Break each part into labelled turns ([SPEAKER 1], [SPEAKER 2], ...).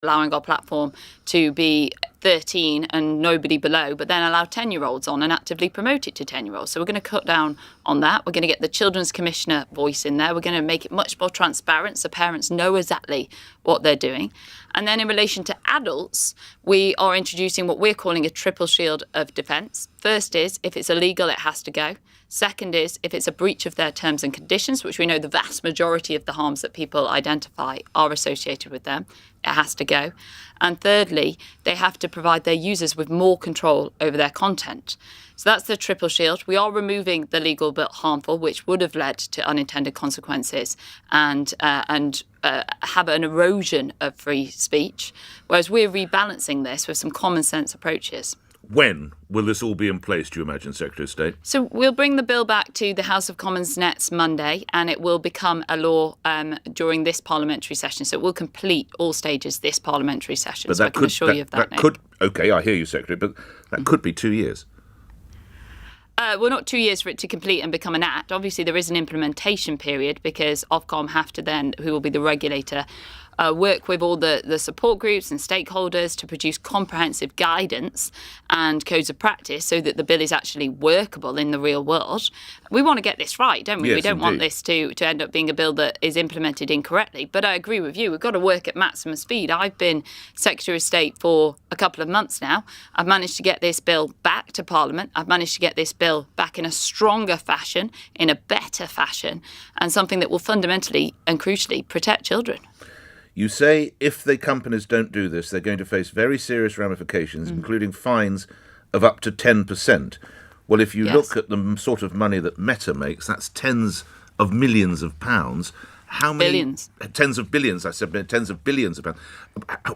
[SPEAKER 1] allowing our platform to be 13 and nobody below, but then allow 10-year-olds on and actively promote it to 10-year-olds. So we're going to cut down on that. We're going to get the Children's Commissioner voice in there. We're going to make it much more transparent so parents know exactly what they're doing. And then in relation to adults, we are introducing what we're calling a triple shield of defence. First is, if it's illegal, it has to go. Second is, if it's a breach of their terms and conditions, which we know the vast majority of the harms that people identify are associated with them, it has to go. And thirdly, they have to provide their users with more control over their content. So that's the triple shield. We are removing the legal but harmful, which would have led to unintended consequences and have an erosion of free speech, whereas we're rebalancing this with some common sense approaches.
[SPEAKER 2] When will this all be in place, do you imagine, Secretary of State?
[SPEAKER 1] So we'll bring the bill back to the House of Commons next Monday, and it will become a law during this parliamentary session. So it will complete all stages this parliamentary session.
[SPEAKER 2] But
[SPEAKER 1] so I can assure you of that.
[SPEAKER 2] OK, I hear you, Secretary, but that could be 2 years.
[SPEAKER 1] Well, not 2 years for it to complete and become an act. Obviously, there is an implementation period because Ofcom have to then, who will be the regulator, work with all the support groups and stakeholders to produce comprehensive guidance and codes of practice so that the bill is actually workable in the real world. We want to get this right, don't we?
[SPEAKER 2] Yes,
[SPEAKER 1] we don't
[SPEAKER 2] indeed.
[SPEAKER 1] want this to end up being a bill that is implemented incorrectly. But I agree with you. We've got to work at maximum speed. I've been Secretary of State for a couple of months now. I've managed to get this bill back to Parliament. I've managed to get this bill back in a stronger fashion, in a better fashion, and something that will fundamentally and crucially protect children.
[SPEAKER 2] You say if the companies don't do this, they're going to face very serious ramifications, including fines of up to 10%. Well, if you look at the sort of money that Meta makes, that's tens of millions of pounds. How many?
[SPEAKER 1] Billions.
[SPEAKER 2] Tens of billions, I said, tens of billions of pounds.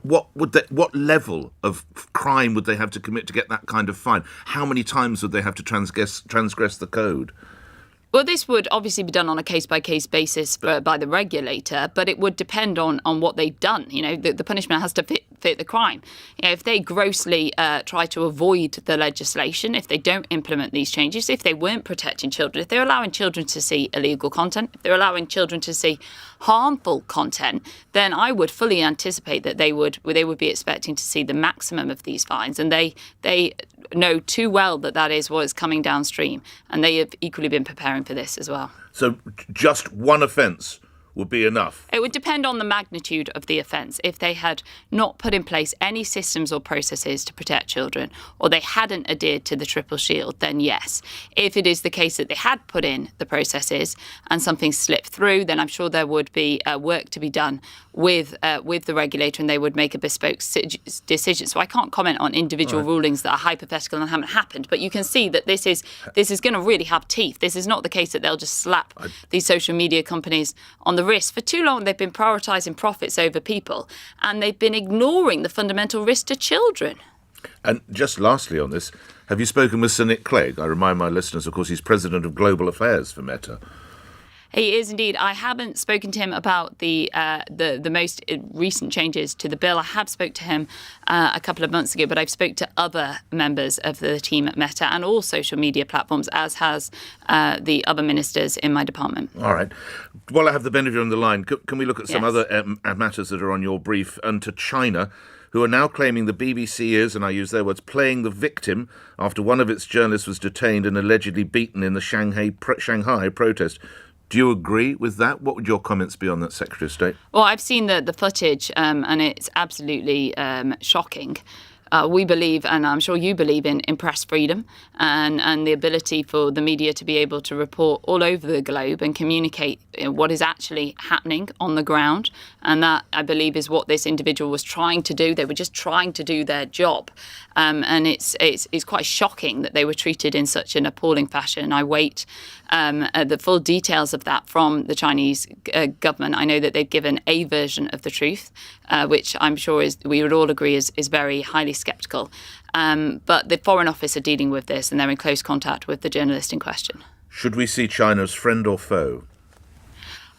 [SPEAKER 2] What level of crime would they have to commit to get that kind of fine? How many times would they have to transgress the code?
[SPEAKER 1] Well, this would obviously be done on a case-by-case basis by the regulator, but it would depend on what they've done. You know, the punishment has to fit the crime. You know, if they grossly try to avoid the legislation, if they don't implement these changes, if they weren't protecting children, if they're allowing children to see illegal content, if they're allowing children to see harmful content, then I would fully anticipate that they would be expecting to see the maximum of these fines, and they know too well that is what is coming downstream, and they have equally been preparing for this as well.
[SPEAKER 2] So just one offence would be enough?
[SPEAKER 1] It would depend on the magnitude of the offence. If they had not put in place any systems or processes to protect children, or they hadn't adhered to the triple shield, then yes. If it is the case that they had put in the processes and something slipped through, then I'm sure there would be work to be done with the regulator, and they would make a bespoke decision. So I can't comment on individual rulings that are hypothetical and haven't happened, but you can see that this is going to really have teeth. This is not the case that they'll just slap these social media companies on the wrist. For too long, they've been prioritising profits over people, and they've been ignoring the fundamental risk to children.
[SPEAKER 2] And just lastly on this, have you spoken with Sir Nick Clegg? I remind my listeners, of course, he's President of Global Affairs for Meta.
[SPEAKER 1] He is indeed. I haven't spoken to him about the most recent changes to the bill. I have spoke to him a couple of months ago, but I've spoke to other members of the team at Meta and all social media platforms, as has the other ministers in my department.
[SPEAKER 2] All right. While I have the benefit on the line, can we look at some other matters that are on your brief? And to China, who are now claiming the BBC is, and I use their words, playing the victim after one of its journalists was detained and allegedly beaten in the Shanghai protest. Do you agree with that? What would your comments be on that, Secretary of State?
[SPEAKER 1] Well, I've seen the footage and it's absolutely shocking. We believe, and I'm sure you believe, in press freedom and the ability for the media to be able to report all over the globe and communicate what is actually happening on the ground. And that, I believe, is what this individual was trying to do. They were just trying to do their job. And it's quite shocking that they were treated in such an appalling fashion. I wait the full details of that from the Chinese government. I know that they've given a version of the truth, which I'm sure we would all agree is very highly sceptical. But the Foreign Office are dealing with this, and they're in close contact with the journalist in question.
[SPEAKER 2] Should we see China as friend or foe?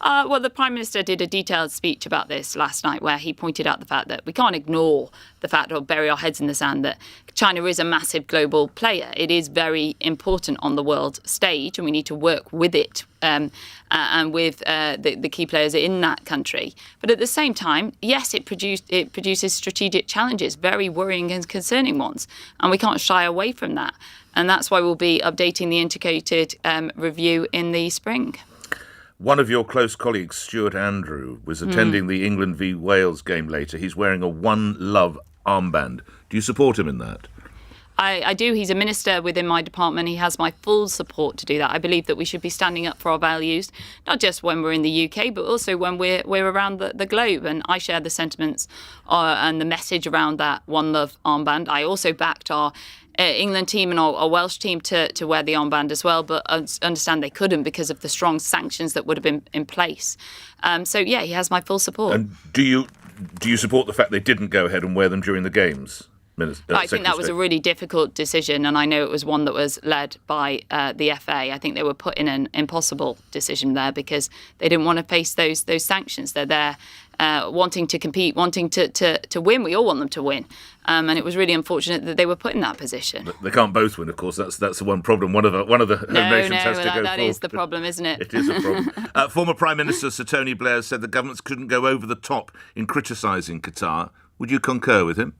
[SPEAKER 1] Well, the Prime Minister did a detailed speech about this last night where he pointed out the fact that we can't ignore the fact or bury our heads in the sand that China is a massive global player. It is very important on the world stage and we need to work with it and with the key players in that country. But at the same time, yes, it produces strategic challenges, very worrying and concerning ones, and we can't shy away from that. And that's why we'll be updating the integrated review in the spring.
[SPEAKER 2] One of your close colleagues, Stuart Andrew, was attending the England v Wales game later. He's wearing a One Love armband. Do you support him in that?
[SPEAKER 1] I do. He's a minister within my department. He has my full support to do that. I believe that we should be standing up for our values, not just when we're in the UK, but also when we're around the globe. And I share the sentiments and the message around that One Love armband. I also backed our England team and our Welsh team to wear the armband as well, but I understand they couldn't because of the strong sanctions that would have been in place. So, yeah, he has my full support.
[SPEAKER 2] And do you support the fact they didn't go ahead and wear them during the games?
[SPEAKER 1] I think that was a really difficult decision, and I know it was one that was led by the FA. I think they were put in an impossible decision there because they didn't want to face those sanctions. They're there wanting to compete, wanting to win. We all want them to win. And it was really unfortunate that they were put in that position.
[SPEAKER 2] They can't both win, of course. That's the one problem. One of the home nations has to go forward.
[SPEAKER 1] That is the problem, isn't it?
[SPEAKER 2] It is a problem. Former Prime Minister Sir Tony Blair said the governments couldn't go over the top in criticising Qatar. Would you concur with him?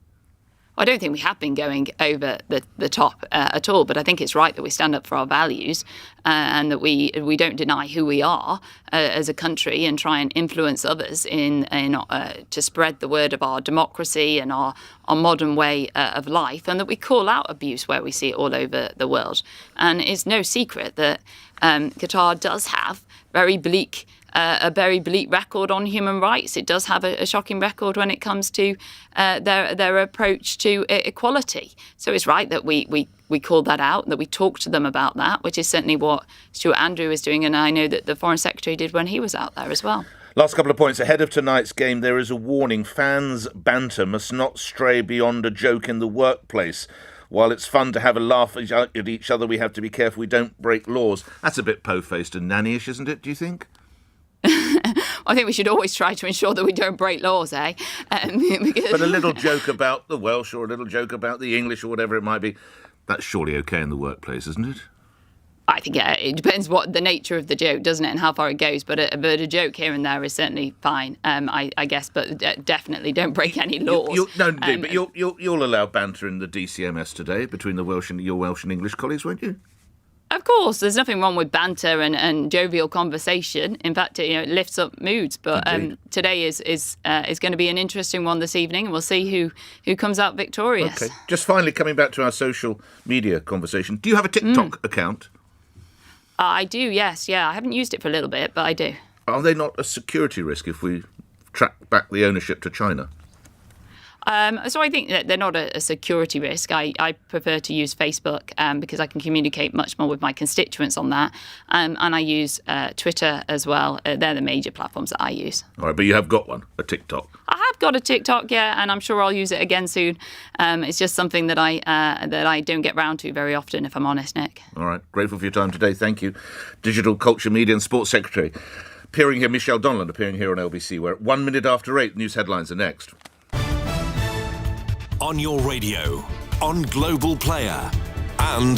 [SPEAKER 1] I don't think we have been going over the top at all, but I think it's right that we stand up for our values and that we don't deny who we are as a country and try and influence others in to spread the word of our democracy and our modern way of life, and that we call out abuse where we see it all over the world. And it's no secret that Qatar does have a very bleak record on human rights. It does have a shocking record when it comes to their approach to equality. So it's right that we call that out, that we talk to them about that, which is certainly what Stuart Andrew is doing, and I know that the Foreign Secretary did when he was out there as well.
[SPEAKER 2] Last couple of points. Ahead of tonight's game, there is a warning. Fans' banter must not stray beyond a joke in the workplace. While it's fun to have a laugh at each other, we have to be careful we don't break laws. That's a bit po-faced and nannyish, isn't it, do you think?
[SPEAKER 1] I think we should always try to ensure that we don't break laws, eh?
[SPEAKER 2] But a little joke about the Welsh or a little joke about the English or whatever it might be, that's surely OK in the workplace, isn't it?
[SPEAKER 1] I think it depends what the nature of the joke, doesn't it, and how far it goes. But a joke here and there is certainly fine, I guess. But definitely don't break any laws.
[SPEAKER 2] But you'll allow banter in the DCMS today between your Welsh and English colleagues, won't you?
[SPEAKER 1] Of course, there's nothing wrong with banter and jovial conversation. In fact, it lifts up moods. But today is going to be an interesting one this evening, and we'll see who comes out victorious.
[SPEAKER 2] Okay. Just finally, coming back to our social media conversation, do you have a TikTok account?
[SPEAKER 1] I do, yes. Yeah, I haven't used it for a little bit, but I do.
[SPEAKER 2] Are they not a security risk if we track back the ownership to China?
[SPEAKER 1] So I think that they're not a security risk. I prefer to use Facebook because I can communicate much more with my constituents on that. And I use Twitter as well. They're the major platforms that I use.
[SPEAKER 2] All right, but you have got one, a TikTok.
[SPEAKER 1] I have got a TikTok, yeah, and I'm sure I'll use it again soon. It's just something that I don't get round to very often, if I'm honest, Nick.
[SPEAKER 2] All right, grateful for your time today. Thank you. Digital Culture, Media and Sports Secretary. Appearing here, Michelle Donelan, appearing here on LBC, where at 1 minute after 8, news headlines are next.
[SPEAKER 3] On your radio, on Global Player, and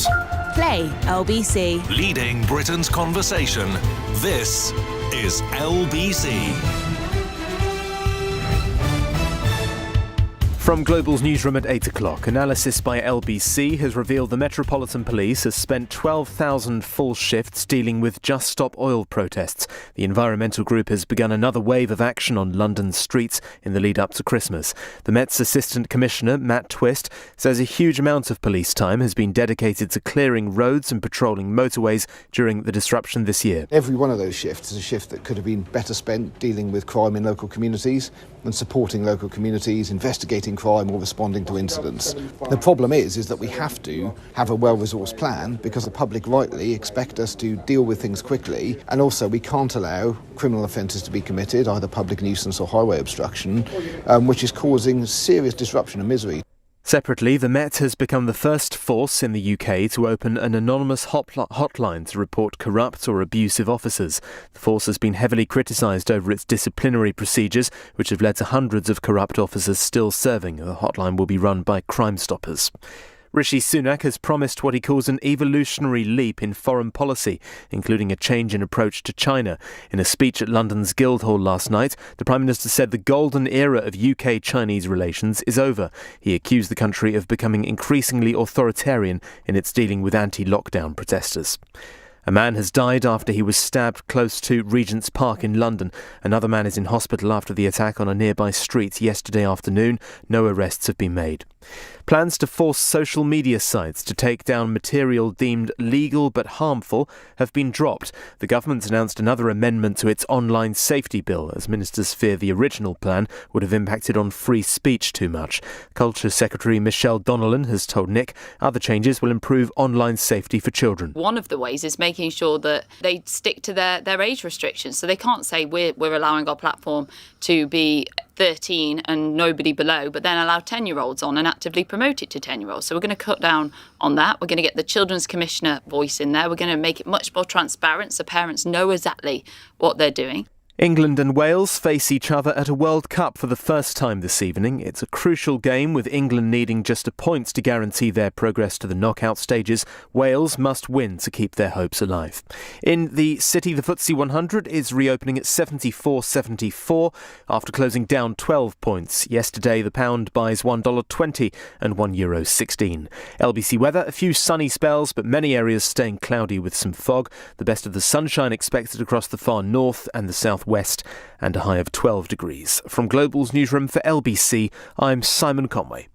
[SPEAKER 4] Play LBC.
[SPEAKER 3] Leading Britain's conversation. This is LBC.
[SPEAKER 5] From Global's newsroom at 8 o'clock, analysis by LBC has revealed the Metropolitan Police has spent 12,000 full shifts dealing with Just Stop Oil protests. The environmental group has begun another wave of action on London's streets in the lead up to Christmas. The Met's Assistant Commissioner, Matt Twist, says a huge amount of police time has been dedicated to clearing roads and patrolling motorways during the disruption this year.
[SPEAKER 6] Every one of those shifts is a shift that could have been better spent dealing with crime in local communities and supporting local communities, investigating crime or responding to incidents. The problem is that we have to have a well-resourced plan because the public rightly expect us to deal with things quickly, and also we can't allow criminal offences to be committed, either public nuisance or highway obstruction, which is causing serious disruption and misery.
[SPEAKER 5] Separately, the Met has become the first force in the UK to open an anonymous hotline to report corrupt or abusive officers. The force has been heavily criticised over its disciplinary procedures, which have led to hundreds of corrupt officers still serving. The hotline will be run by Crime Stoppers. Rishi Sunak has promised what he calls an evolutionary leap in foreign policy, including a change in approach to China. In a speech at London's Guildhall last night, the Prime Minister said the golden era of UK-Chinese relations is over. He accused the country of becoming increasingly authoritarian in its dealing with anti-lockdown protesters. A man has died after he was stabbed close to Regent's Park in London. Another man is in hospital after the attack on a nearby street yesterday afternoon. No arrests have been made. Plans to force social media sites to take down material deemed legal but harmful have been dropped. The government's announced another amendment to its online safety bill, as ministers fear the original plan would have impacted on free speech too much. Culture Secretary Michelle Donelan has told Nick other changes will improve online safety for children.
[SPEAKER 1] One of the ways is making sure that they stick to their age restrictions. So they can't say we're allowing our platform to be 13 and nobody below, but then allow 10-year-olds on and actively promote it to 10-year-olds. So we're going to cut down on that. We're going to get the Children's Commissioner voice in there. We're going to make it much more transparent so parents know exactly what they're doing.
[SPEAKER 5] England and Wales face each other at a World Cup for the first time this evening. It's a crucial game, with England needing just a point to guarantee their progress to the knockout stages. Wales must win to keep their hopes alive. In the city, the FTSE 100 is reopening at 74.74 after closing down 12 points. Yesterday, the pound buys $1.20 and €1.16. LBC weather, a few sunny spells, but many areas staying cloudy with some fog. The best of the sunshine expected across the far north and the southwest, and a high of 12 degrees. From Global's newsroom for LBC, I'm Simon Conway.